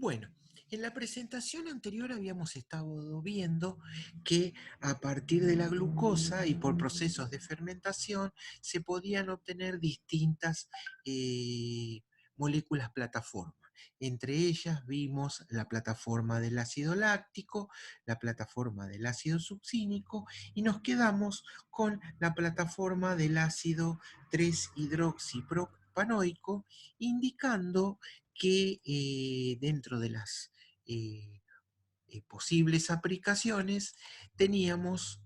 Bueno, en la presentación anterior habíamos estado viendo que a partir de la glucosa y por procesos de fermentación se podían obtener distintas eh, moléculas plataforma. Entre ellas vimos la plataforma del ácido láctico, la plataforma del ácido succínico y nos quedamos con la plataforma del ácido 3-hidroxipropanoico, indicando que dentro de las eh, posibles aplicaciones teníamos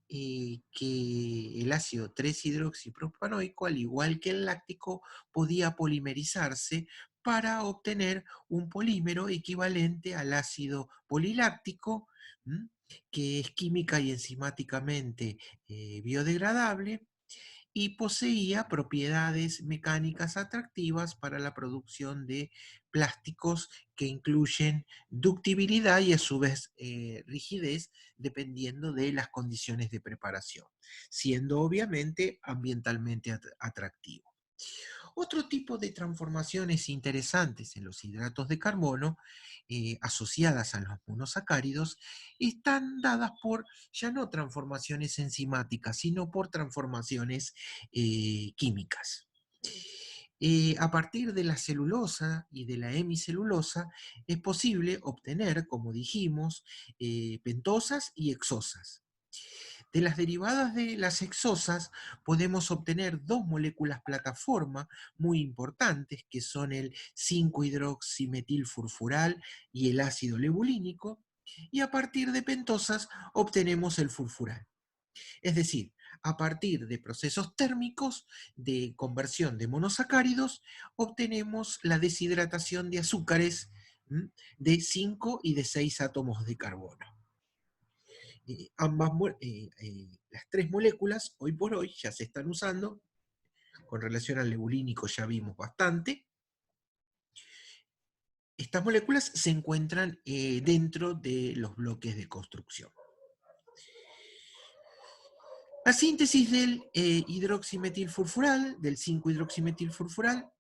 que el ácido 3-hidroxipropanoico, al igual que el láctico, podía polimerizarse para obtener un polímero equivalente al ácido poliláctico, ¿m? Que es química y enzimáticamente biodegradable, y poseía propiedades mecánicas atractivas para la producción de plásticos que incluyen ductibilidad y a su vez rigidez dependiendo de las condiciones de preparación, siendo obviamente ambientalmente atractivo. Otro tipo de transformaciones interesantes en los hidratos de carbono asociadas a los monosacáridos están dadas por ya no transformaciones enzimáticas, sino por transformaciones químicas. A partir de la celulosa y de la hemicelulosa es posible obtener, como dijimos, pentosas y hexosas. De las derivadas de las hexosas podemos obtener dos moléculas plataforma muy importantes, que son el 5-hidroximetilfurfural y el ácido lebulínico, y a partir de pentosas obtenemos el furfural. Es decir, a partir de procesos térmicos de conversión de monosacáridos, obtenemos la deshidratación de azúcares de 5 y de 6 átomos de carbono. Las tres moléculas, hoy por hoy, ya se están usando. Con relación al lebulínico ya vimos bastante. Estas moléculas se encuentran dentro de los bloques de construcción. La síntesis del hidroximetilfurfural, del 5-hidroximetilfurfural,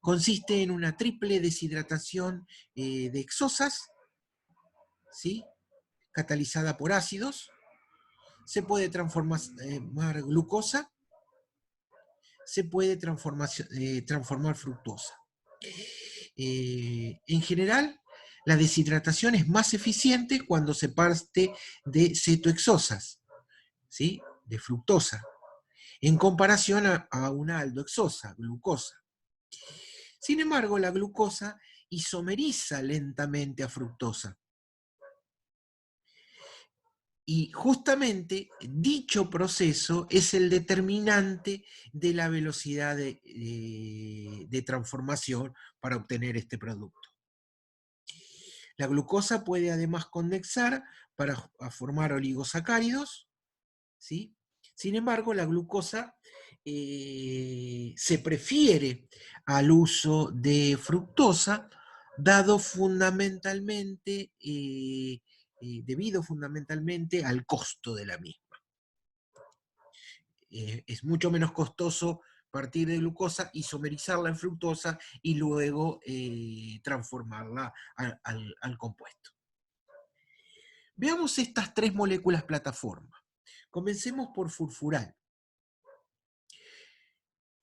consiste en una triple deshidratación de hexosas, ¿sí? Catalizada por ácidos. Se puede transformar glucosa, se puede transformar fructosa. En general, la deshidratación es más eficiente cuando se parte de cetohexosas, ¿sí? De fructosa, en comparación a una aldohexosa, glucosa. Sin embargo, la glucosa isomeriza lentamente a fructosa. Y justamente dicho proceso es el determinante de la velocidad de transformación para obtener este producto. La glucosa puede además condensar para formar oligosacáridos, ¿sí? Sin embargo, la glucosa se prefiere al uso de fructosa, debido fundamentalmente al costo de la misma. Es mucho menos costoso partir de glucosa, isomerizarla en fructosa y luego transformarla al compuesto. Veamos estas tres moléculas plataforma. Comencemos por furfural.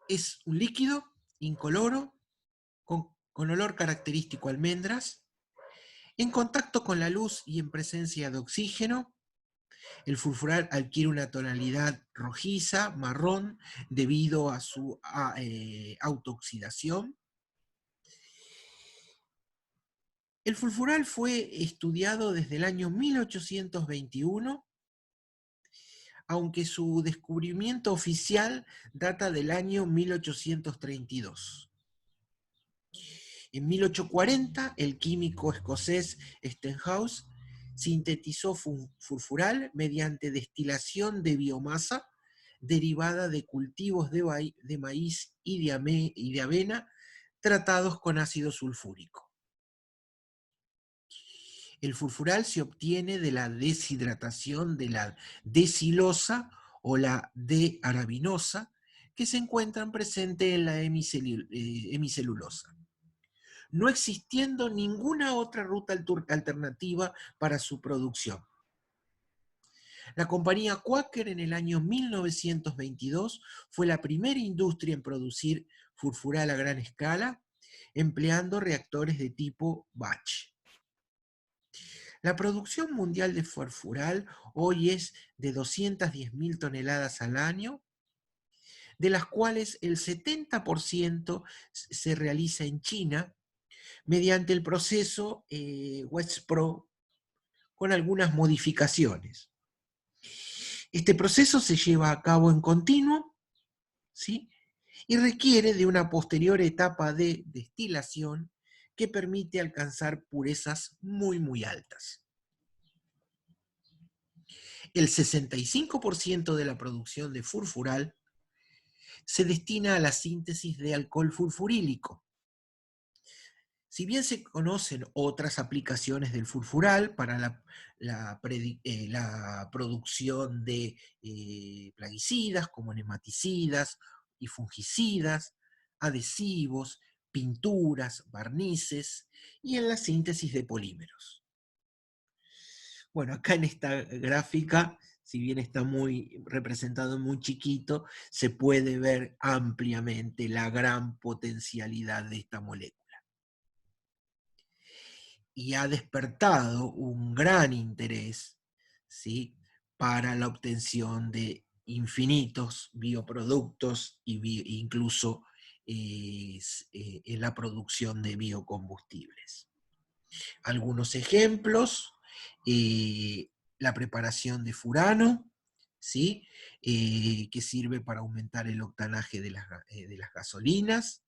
Es un líquido incoloro con olor característico a almendras. En contacto con la luz y en presencia de oxígeno, el furfural adquiere una tonalidad rojiza, marrón, debido a su autooxidación. El furfural fue estudiado desde el año 1821, aunque su descubrimiento oficial data del año 1832. En 1840, el químico escocés Stenhouse sintetizó furfural mediante destilación de biomasa derivada de cultivos de maíz y de avena tratados con ácido sulfúrico. El furfural se obtiene de la deshidratación de la desilosa o la D-arabinosa, que se encuentran presentes en la hemicelulosa. no existiendo ninguna otra ruta alternativa para su producción. La compañía Quaker en el año 1922 fue la primera industria en producir furfural a gran escala, empleando reactores de tipo batch. La producción mundial de furfural hoy es de 210.000 toneladas al año, de las cuales el 70% se realiza en China mediante el proceso Westpro con algunas modificaciones. Este proceso se lleva a cabo en continuo, ¿sí? Y requiere de una posterior etapa de destilación que permite alcanzar purezas muy, muy altas. El 65% de la producción de furfural se destina a la síntesis de alcohol furfurílico. Si bien se conocen otras aplicaciones del furfural para la producción de plaguicidas como nematicidas y fungicidas, adhesivos, pinturas, barnices y en la síntesis de polímeros. Bueno, acá en esta gráfica, si bien está muy representado muy chiquito, se puede ver ampliamente la gran potencialidad de esta molécula. Y ha despertado un gran interés, ¿sí?, para la obtención de infinitos bioproductos e incluso en la producción de biocombustibles. Algunos ejemplos, la preparación de furano, ¿sí?, que sirve para aumentar el octanaje de las gasolinas,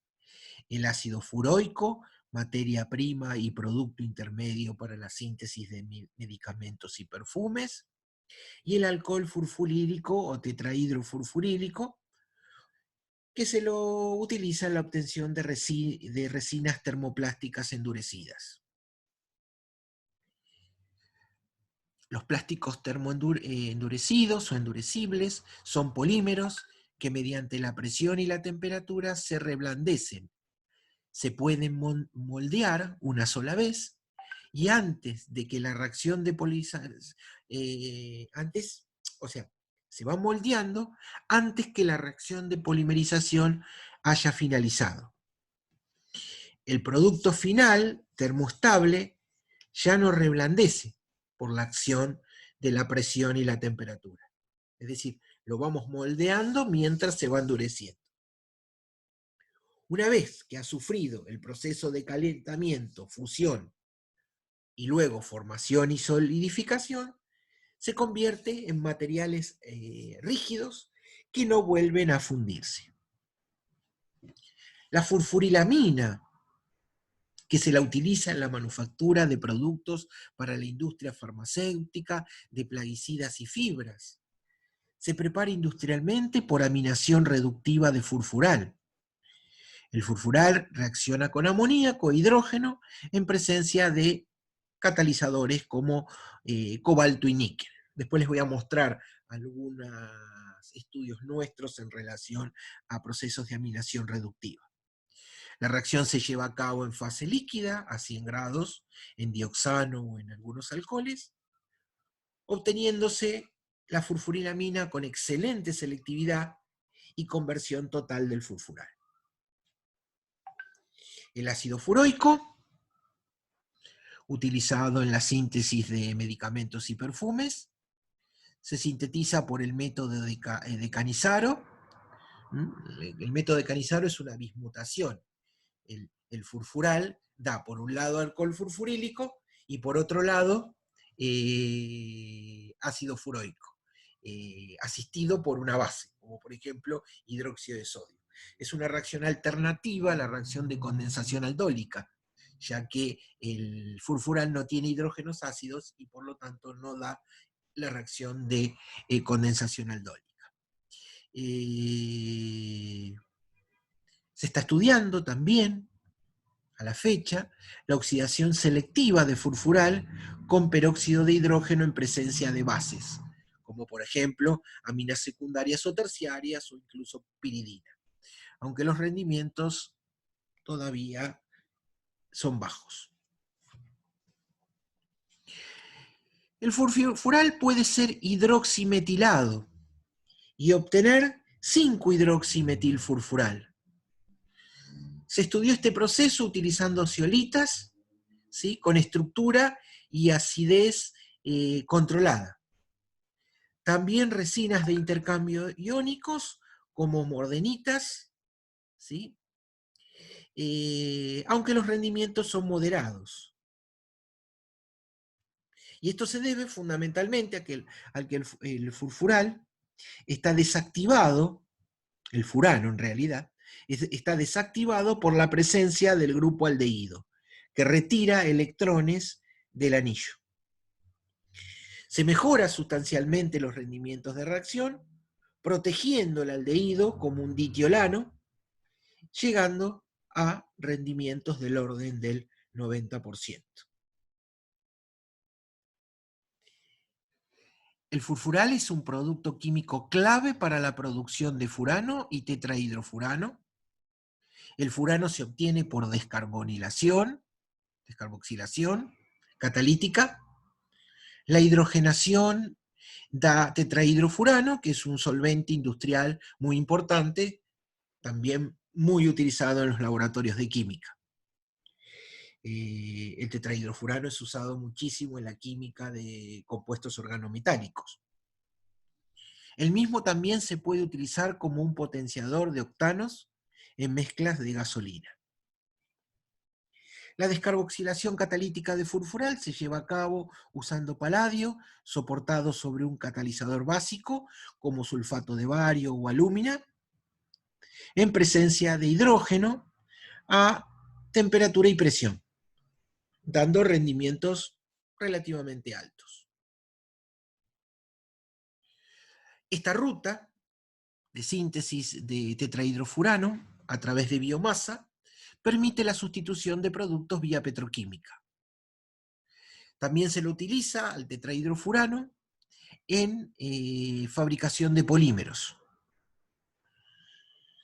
el ácido furoico, materia prima y producto intermedio para la síntesis de medicamentos y perfumes, y el alcohol furfurílico o tetrahidrofurfurílico, que se lo utiliza en la obtención de resinas termoplásticas endurecidas. Los plásticos endurecidos o endurecibles son polímeros que mediante la presión y la temperatura se reblandecen. Se pueden moldear una sola vez y antes de que la reacción de se va moldeando antes que la reacción de polimerización haya finalizado. El producto final, termoestable, ya no reblandece por la acción de la presión y la temperatura. Es decir, lo vamos moldeando mientras se va endureciendo. Una vez que ha sufrido el proceso de calentamiento, fusión y luego formación y solidificación, se convierte en materiales rígidos que no vuelven a fundirse. La furfurilamina, que se la utiliza en la manufactura de productos para la industria farmacéutica, de plaguicidas y fibras, se prepara industrialmente por aminación reductiva de furfural. El furfural reacciona con amoníaco e hidrógeno en presencia de catalizadores como cobalto y níquel. Después les voy a mostrar algunos estudios nuestros en relación a procesos de aminación reductiva. La reacción se lleva a cabo en fase líquida, a 100 grados, en dioxano o en algunos alcoholes, obteniéndose la furfurilamina con excelente selectividad y conversión total del furfural. El ácido furoico, utilizado en la síntesis de medicamentos y perfumes, se sintetiza por el método de Cannizzaro. El método de Cannizzaro es una bismutación. El furfural da por un lado alcohol furfurílico y por otro lado ácido furoico, asistido por una base, como por ejemplo hidróxido de sodio. Es una reacción alternativa a la reacción de condensación aldólica, ya que el furfural no tiene hidrógenos ácidos y por lo tanto no da la reacción de condensación aldólica. Se está estudiando también, a la fecha, la oxidación selectiva de furfural con peróxido de hidrógeno en presencia de bases, como por ejemplo aminas secundarias o terciarias o incluso piridina, aunque los rendimientos todavía son bajos. El furfural puede ser hidroximetilado y obtener 5-hidroximetilfurfural. Se estudió este proceso utilizando zeolitas, ¿sí?, con estructura y acidez controlada. También resinas de intercambio iónicos como mordenitas, ¿sí?, aunque los rendimientos son moderados. Y esto se debe fundamentalmente a que el furfural está desactivado, el furano en realidad, está desactivado por la presencia del grupo aldehído, que retira electrones del anillo. Se mejora sustancialmente los rendimientos de reacción, protegiendo el aldehído como un ditiolano, llegando a rendimientos del orden del 90%. El furfural es un producto químico clave para la producción de furano y tetrahidrofurano. El furano se obtiene por descarboxilación catalítica. La hidrogenación da tetrahidrofurano, que es un solvente industrial muy importante, también muy utilizado en los laboratorios de química. El tetrahidrofurano es usado muchísimo en la química de compuestos organometálicos. El mismo también se puede utilizar como un potenciador de octanos en mezclas de gasolina. La descarboxilación catalítica de furfural se lleva a cabo usando paladio, soportado sobre un catalizador básico, como sulfato de bario o alúmina, en presencia de hidrógeno a temperatura y presión, dando rendimientos relativamente altos. Esta ruta de síntesis de tetrahidrofurano a través de biomasa permite la sustitución de productos vía petroquímica. También se lo utiliza al tetrahidrofurano en fabricación de polímeros.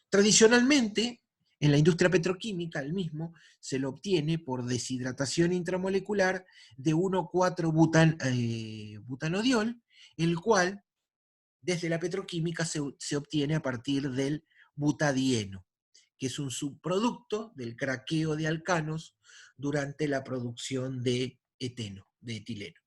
Tradicionalmente, en la industria petroquímica, el mismo se lo obtiene por deshidratación intramolecular de 1,4-butanodiol, el cual desde la petroquímica se obtiene a partir del butadieno, que es un subproducto del craqueo de alcanos durante la producción de eteno, de etileno.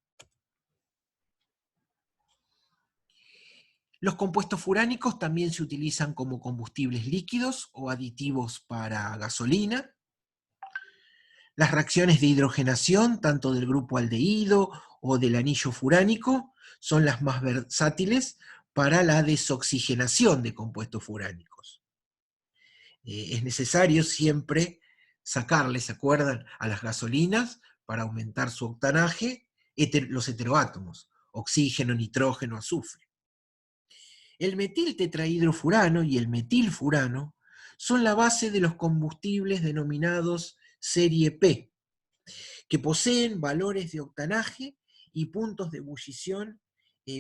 Los compuestos furánicos también se utilizan como combustibles líquidos o aditivos para gasolina. Las reacciones de hidrogenación, tanto del grupo aldehído o del anillo furánico, son las más versátiles para la desoxigenación de compuestos furánicos. Es necesario siempre sacarle, ¿se acuerdan?, a las gasolinas para aumentar su octanaje, los heteroátomos, oxígeno, nitrógeno, azufre. El metiltetrahidrofurano y el metilfurano son la base de los combustibles denominados serie P, que poseen valores de octanaje y puntos de ebullición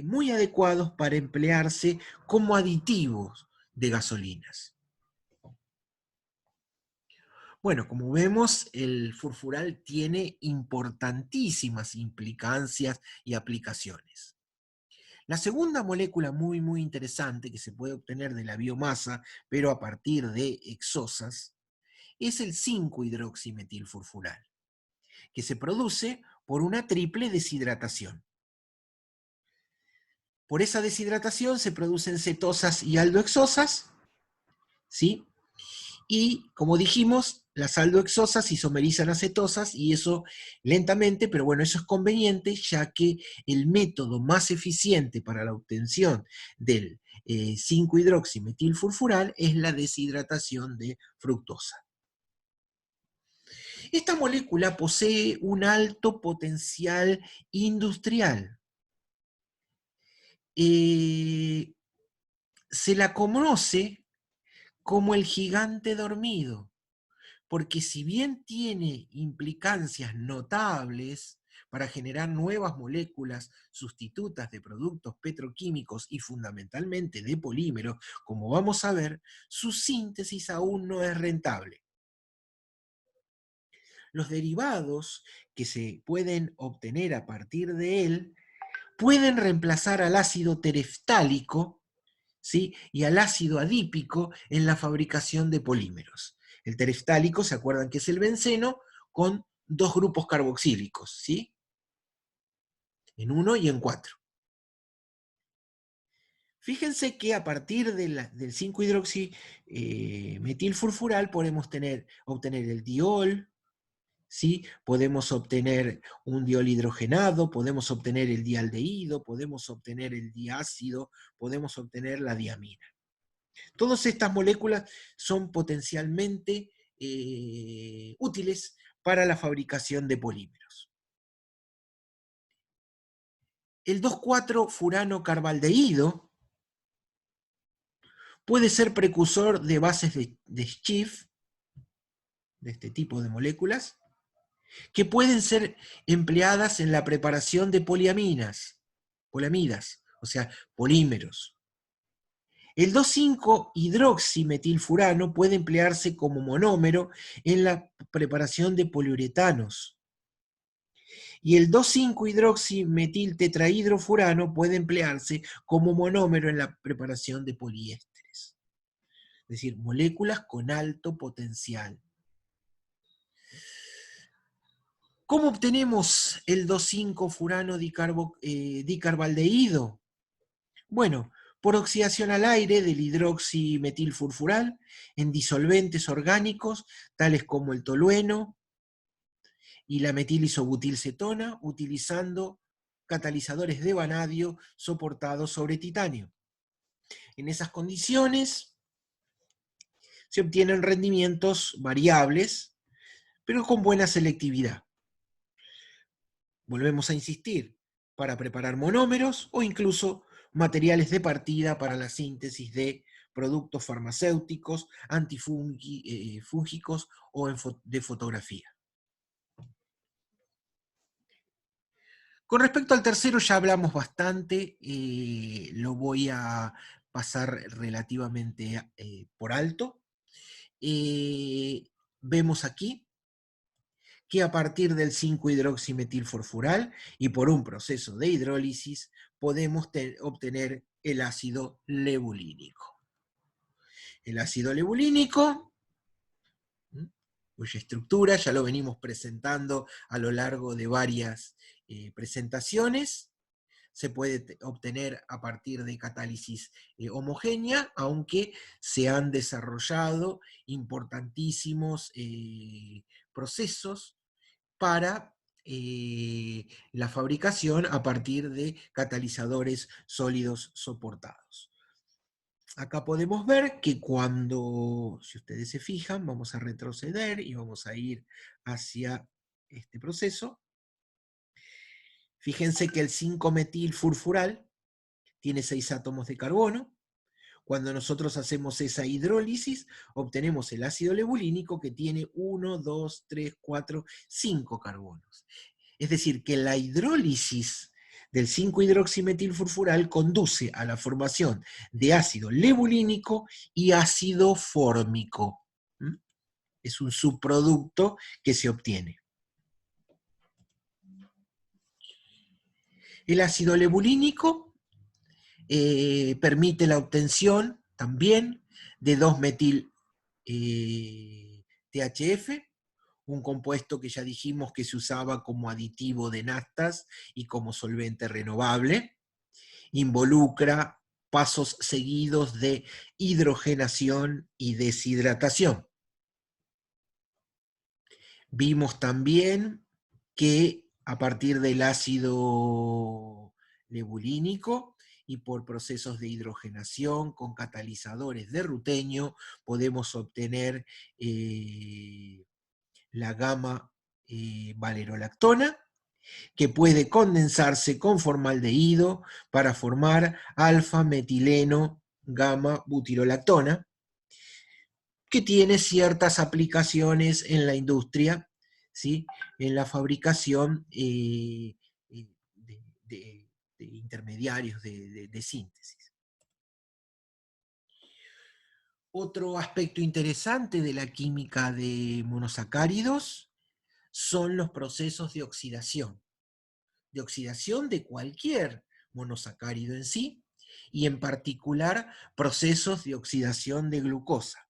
muy adecuados para emplearse como aditivos de gasolinas. Bueno, como vemos, el furfural tiene importantísimas implicancias y aplicaciones. La segunda molécula muy interesante que se puede obtener de la biomasa, pero a partir de exosas, es el 5-hidroximetilfurfural, que se produce por una triple deshidratación. Por esa deshidratación se producen cetosas y aldoexosas, ¿sí? Y, como dijimos, las aldoexosas isomerizan a cetosas y eso lentamente, pero bueno, eso es conveniente, ya que el método más eficiente para la obtención del 5-hidroximetilfurfural es la deshidratación de fructosa. Esta molécula posee un alto potencial industrial. Se la conoce como el gigante dormido, porque si bien tiene implicancias notables para generar nuevas moléculas sustitutas de productos petroquímicos y fundamentalmente de polímeros, como vamos a ver, su síntesis aún no es rentable. los derivados que se pueden obtener a partir de él pueden reemplazar al ácido tereftálico, ¿sí?, y al ácido adípico en la fabricación de polímeros. El tereftálico, ¿se acuerdan que es el benceno con dos grupos carboxílicos, ¿sí?, en 1 y en 4. Fíjense que a partir del 5-hidroximetilfurfural podemos obtener el diol, ¿sí? Podemos obtener un diol hidrogenado, podemos obtener el dialdehído, podemos obtener el diácido, podemos obtener la diamina. Todas estas moléculas son potencialmente útiles para la fabricación de polímeros. El 2,4-furano-carbaldehído puede ser precursor de bases de Schiff, de este tipo de moléculas, que pueden ser empleadas en la preparación de polamidas, o sea, polímeros. El 2,5-hidroximetilfurano puede emplearse como monómero en la preparación de poliuretanos. Y el 2,5-hidroximetiltetrahidrofurano puede emplearse como monómero en la preparación de poliésteres. Es decir, moléculas con alto potencial. ¿Cómo obtenemos el 2,5-furano-dicarbaldehído? Bueno, por oxidación al aire del hidroximetilfurfural en disolventes orgánicos, tales como el tolueno y la metilisobutilcetona, utilizando catalizadores de vanadio soportados sobre titanio. En esas condiciones se obtienen rendimientos variables, pero con buena selectividad. Volvemos a insistir, para preparar monómeros o incluso materiales de partida para la síntesis de productos farmacéuticos, antifúngicos o de fotografía. Con respecto al tercero ya hablamos bastante, lo voy a pasar relativamente por alto. Vemos aquí que a partir del 5-hidroximetilfurfural y por un proceso de hidrólisis podemos obtener el ácido lebulínico. El ácido lebulínico, cuya estructura ya lo venimos presentando a lo largo de varias presentaciones, se puede obtener a partir de catálisis homogénea, aunque se han desarrollado importantísimos procesos para la fabricación a partir de catalizadores sólidos soportados. Acá podemos ver que cuando, si ustedes se fijan, vamos a retroceder y vamos a ir hacia este proceso. Fíjense que el 5-metilfurfural tiene 6 átomos de carbono. Cuando nosotros hacemos esa hidrólisis, obtenemos el ácido lebulínico que tiene 1, 2, 3, 4, 5 carbonos. Es decir, que la hidrólisis del 5-hidroximetilfurfural conduce a la formación de ácido lebulínico y ácido fórmico. Es un subproducto que se obtiene. El ácido lebulínico permite la obtención también de 2-metil-THF, un compuesto que ya dijimos que se usaba como aditivo de naftas y como solvente renovable. Involucra pasos seguidos de hidrogenación y deshidratación. Vimos también que a partir del ácido lebulínico y por procesos de hidrogenación con catalizadores de rutenio podemos obtener la gamma-valerolactona, que puede condensarse con formaldehído para formar alfa-metileno gamma-butirolactona, que tiene ciertas aplicaciones en la industria, ¿sí?, en la fabricación de intermediarios de síntesis. Otro aspecto interesante de la química de monosacáridos son los procesos de oxidación de cualquier monosacárido en sí, y en particular procesos de oxidación de glucosa.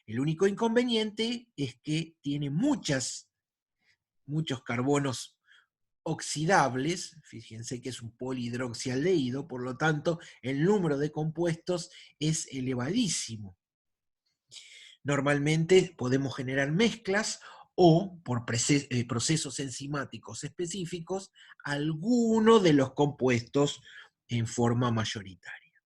El único inconveniente es que tiene muchos carbonos oxidables, fíjense que es un polihidroxialdehído, por lo tanto el número de compuestos es elevadísimo. Normalmente podemos generar mezclas o por procesos enzimáticos específicos, alguno de los compuestos en forma mayoritaria.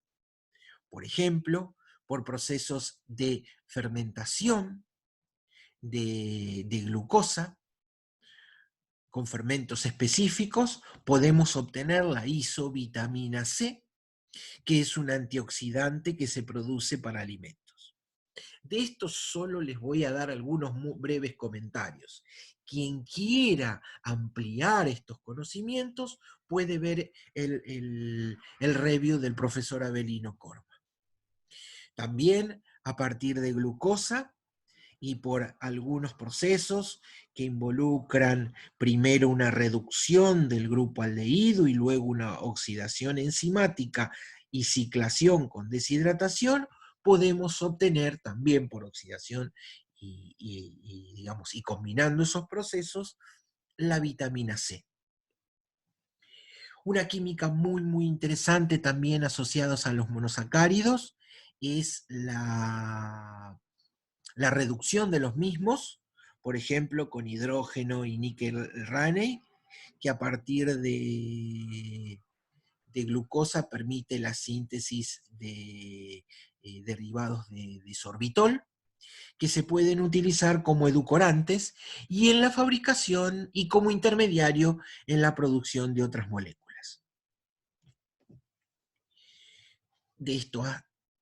Por ejemplo, por procesos de fermentación de glucosa, con fermentos específicos, podemos obtener la isovitamina C, que es un antioxidante que se produce para alimentos. De esto solo les voy a dar algunos breves comentarios. Quien quiera ampliar estos conocimientos puede ver el review del profesor Avelino Corma. También a partir de glucosa y por algunos procesos que involucran primero una reducción del grupo aldehído y luego una oxidación enzimática y ciclación con deshidratación, podemos obtener también por oxidación digamos, y combinando esos procesos, la vitamina C. Una química muy interesante también asociados a los monosacáridos es la reducción de los mismos, por ejemplo, con hidrógeno y níquel Raney, que a partir de glucosa permite la síntesis de derivados de sorbitol, que se pueden utilizar como edulcorantes y en la fabricación y como intermediario en la producción de otras moléculas. De esto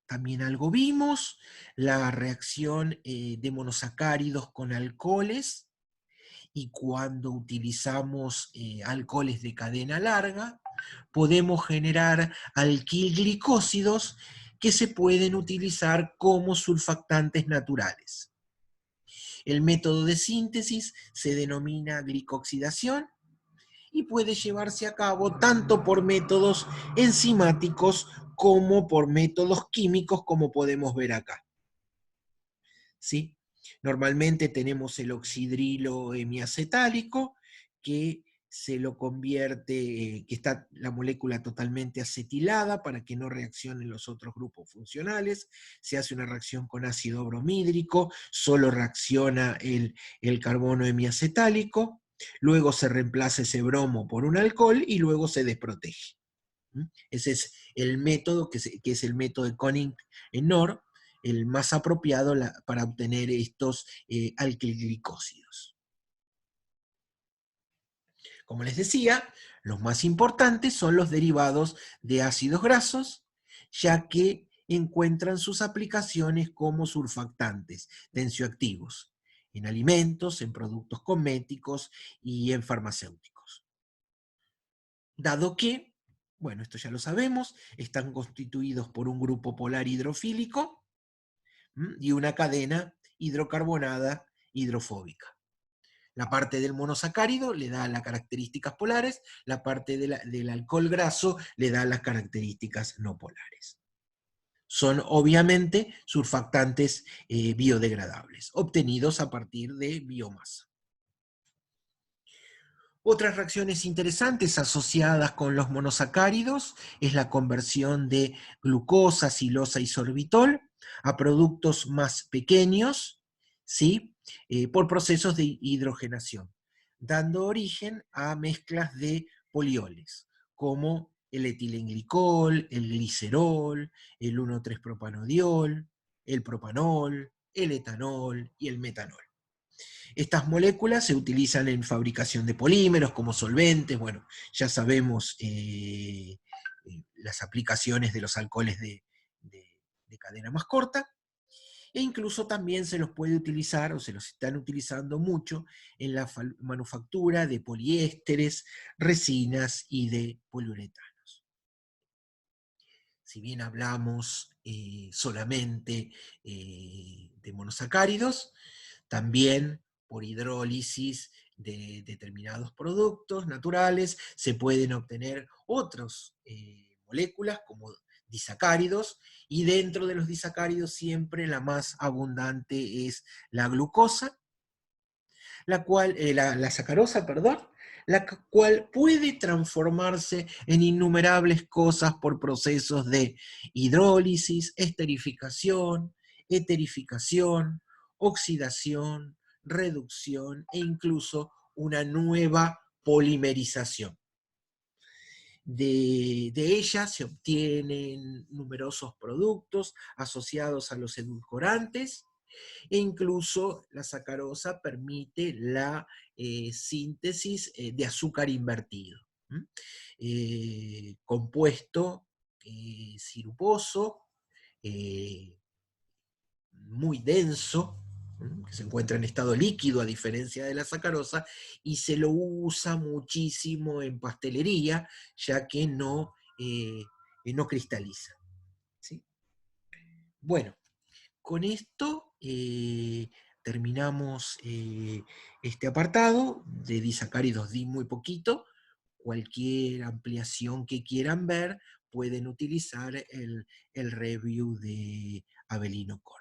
también algo vimos, la reacción de monosacáridos con alcoholes, y cuando utilizamos alcoholes de cadena larga, podemos generar alquilglicósidos que se pueden utilizar como surfactantes naturales. El método de síntesis se denomina glicoxidación y puede llevarse a cabo tanto por métodos enzimáticos como por métodos químicos, como podemos ver acá. ¿Sí? Normalmente tenemos el oxidrilo hemiacetálico, que se lo convierte, que está la molécula totalmente acetilada para que no reaccionen los otros grupos funcionales. Se hace una reacción con ácido bromídrico, solo reacciona el carbono hemiacetálico, luego se reemplaza ese bromo por un alcohol y luego se desprotege. Ese es el método que es el método de Konig-Nor, el más apropiado para obtener estos alquilglicósidos. Como les decía, los más importantes son los derivados de ácidos grasos, ya que encuentran sus aplicaciones como surfactantes tensioactivos, en alimentos, en productos cosméticos y en farmacéuticos. Dado que, bueno, esto ya lo sabemos, están constituidos por un grupo polar hidrofílico y una cadena hidrocarbonada hidrofóbica. La parte del monosacárido le da las características polares, la parte del alcohol graso le da las características no polares. Son obviamente surfactantes biodegradables, obtenidos a partir de biomasa. Otras reacciones interesantes asociadas con los monosacáridos es la conversión de glucosa, silosa y sorbitol a productos más pequeños, ¿sí? Por procesos de hidrogenación, dando origen a mezclas de polioles, como el etilenglicol, el glicerol, el 1,3-propanodiol, el propanol, el etanol y el metanol. Estas moléculas se utilizan en fabricación de polímeros como solventes, bueno, ya sabemos las aplicaciones de los alcoholes de cadena más corta, e incluso también se los puede utilizar, o se los están utilizando mucho, en la manufactura de poliésteres, resinas y de poliuretanos. Si bien hablamos solamente de monosacáridos, también por hidrólisis de determinados productos naturales, se pueden obtener otras moléculas como disacáridos, y dentro de los disacáridos siempre la más abundante es la glucosa, la sacarosa, perdón, cual puede transformarse en innumerables cosas por procesos de hidrólisis, esterificación, eterificación, oxidación, reducción e incluso una nueva polimerización. De ella se obtienen numerosos productos asociados a los edulcorantes, e incluso la sacarosa permite la síntesis de azúcar invertido, compuesto siruposo, eh, muy denso, que se encuentra en estado líquido a diferencia de la sacarosa, y se lo usa muchísimo en pastelería, ya que no cristaliza. ¿Sí? Bueno, con esto terminamos este apartado. De disacáridos di muy poquito. Cualquier ampliación que quieran ver, pueden utilizar el review de Avelino Cor.